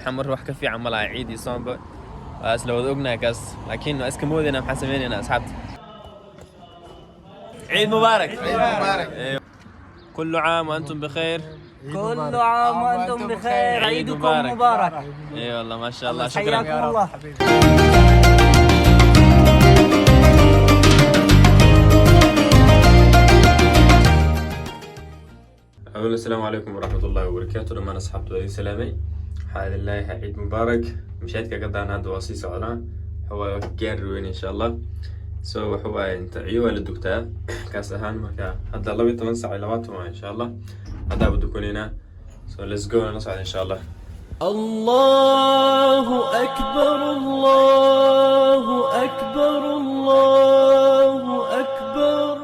حمر wax ka fiican ma laha ciid iyo soomba asla wada ognahay kaas laakiin waa iska moodayna maxaa sameeynayna asxaabta عيد مبارك عيد مبارك كل عام وانتم بخير كل عام وانتم بخير عيدكم مبارك اي والله ما شاء الله شكرا حياكم الله أقول السلام عليكم ورحمة الله وبركاته لما أصحابتو أي سلامي حال الله عيد مبارك مشاهدك قدان هذا وصيص عنا هو جار وين إن شاء الله سو هو أنت عيوة للدكتور كاس أهان مكان هذا الله بيتمنى علاواتهم إن شاء الله هذا بدكم هنا سو let's go نصعد إن شاء الله الله أكبر الله أكبر الله أكبر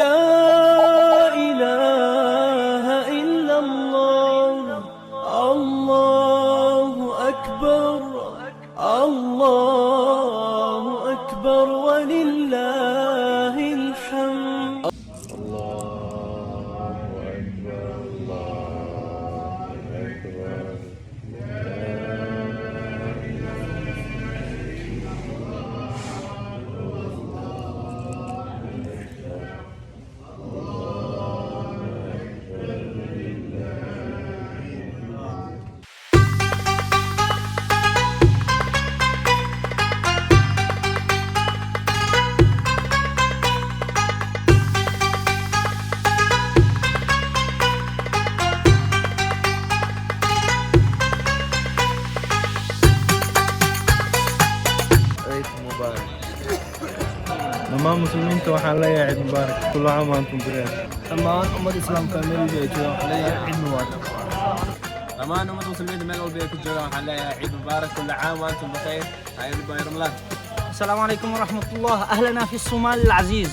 لا إله إلا الله الله أكبر الله أكبر ولله الحمد الله أكبر الله أكبر dhammaan muslimiinta waxaan leeyahay ciid mubaarak kullu caam wa antum bikhair dhammaan ummad islaamka meel walba ay joogaan waxaan leeyahay ciid mubaarak dhammaan ummadda muslimiinta meel walba ay ku joogaan waxaan leeyahay ciid mubaarak kullu caam wa antum bikhair hayr ramadan السلام عليكم ورحمة الله أهلنا في الصومال العزيز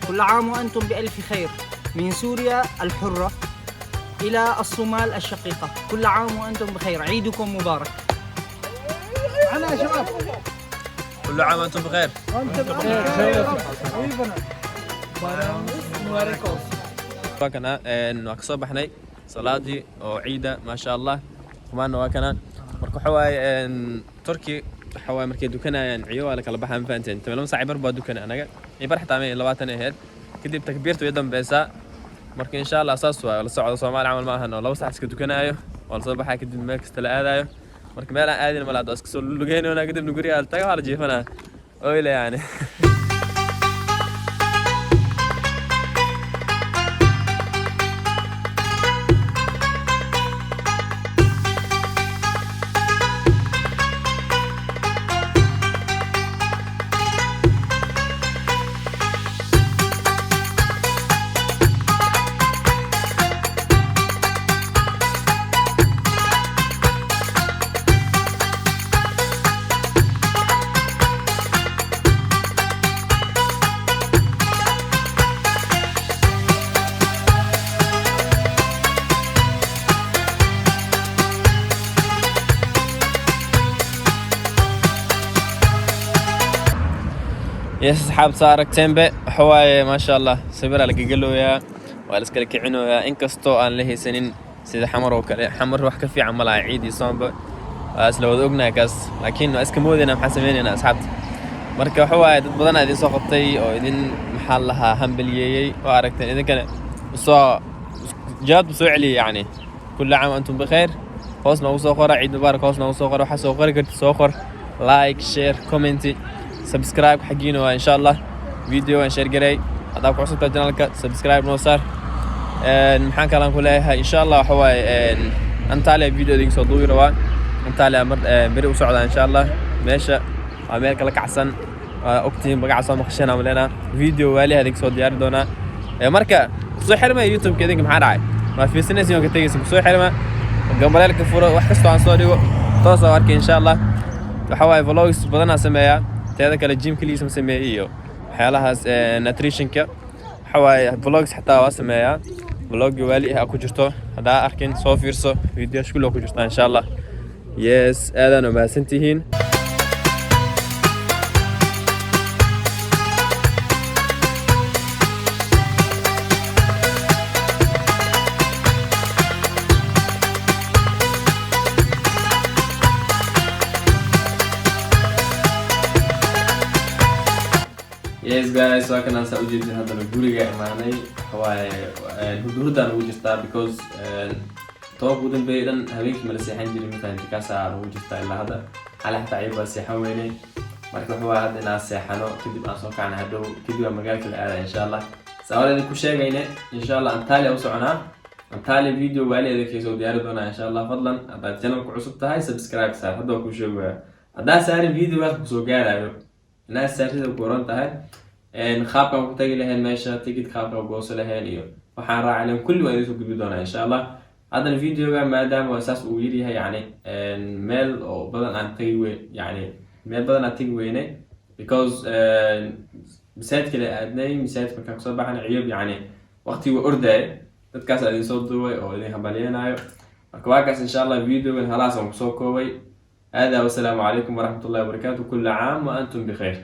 كل عام وأنتم بألف خير من سوريا الحرة إلى الصومال الشقيقة كل عام وأنتم بخير عيدكم مبارك أنا يا شباب كل عام وانتم بخير واكنا نقصو بحني صلاتي او عيده ما شاء الله كمان واكنا marka waxa waaye turki waxa waaye markay dukanayaan ciyo wala kala baxaan faanteen tamam saaciib barba dukan anaga ibar xataa 20 aheed kadib takbiirtu way dambaysaa marka insha Allah asaas waa la socdo Soomaali amal ma ahan oo 2 saac iska dukanayo wala soo baxay kadib meel kasta la aadayo marka meel aan aadin malaad iska soo lugayno ana kadib guriga taga wala jiifana oo ila yani يس أصحاب صارك تنبه حواي ما شاء الله سبرا لك قلويا والاسكال كعنويا إنكستو أن له سنين سيد حمر وكله حمر وح كفي عمل عيد يصاب أسلو ذوقنا كاس لكن أسكمودنا محسميننا أصحاب مركب حواي بدنا إذا سقطي أو إذا محلها همبليي وعرفت إذا كان صا جاد بسوعلي يعني كل عام وأنتم بخير خوصنا وصوخر عيد مبارك خوصنا وصوخر وحسوخر كرت صوخر لايك شير كومنتي سبسكرايب حقينه إن شاء الله فيديو انشر قري هذا كعصب القناة سبسكرايب نوصار المحن كلام كلها إن شاء الله حواي أنت على فيديو ديك صدوي روا أنت على مري وسعودة إن شاء الله ماشى أمريكا لك عسن أكتين بقى عسن مخشنا عملنا فيديو والي هذيك صوت ديار دونا مركا سوي حرمة يوتيوب كذا محل عاي ما في سنة يوم كتير سوي حرمة قبل لك الفرق وحكستوا عن صوري توصل إن شاء الله حواي فلوجز بدنا سميها هذا كله جيم كليس مسميه إياه حيالها ناتريشنك حواي فلوجز حتى واسميها فلوج والي أكو جرتو هذا أركن صوفيرسو فيديو شكله أكو جرتو إن شاء الله يس هذا نبى سنتين Yes guys, waa kan aan saa u jeedin haddana guriga imaanay waxawaaye hurdaan ugu jirtaa because tobanka ugu dambeeyay dhan habeenkii ma la seexan jirin markaan kaasaa ugu jirtaa ilaa hadda xalay xataa ciib baa seexan weynay marka waxawaaye hadda inaan seexano kadib aan soo kacna hadhow kadib aan magaalka la aada insha allah saa idinku sheegayne insha allah Antalya u soconaa Antalya video waali idinka soo diyaari doonaa insha allah fadlan haddaad channelka cusub tahay subscribe saar hadda ku sheegaya haddaa saarin videogaas ku soo gaarayo inaad saartida ku oran tahay qaabkan ku tagi lahayn meesha ticket qaabka gooso lahayn iyo waxaan raacay kulli waa idin soo gudbi doonaa insha allah haddana videoga maadaama waa saas uu yiri yani meel oo badan aan tagi wey yani meel badan aan tagi weynay because masaajidka la aadnay masaajidka markaan kusoo baxana ciyoob yani waqtiga orday dadkaas idin soo duubay oo idin hambalyeynaayo marka waa kaas insha allah videogan halaas aan kusoo koobay هذا والسلام عليكم ورحمة الله وبركاته كل عام وأنتم بخير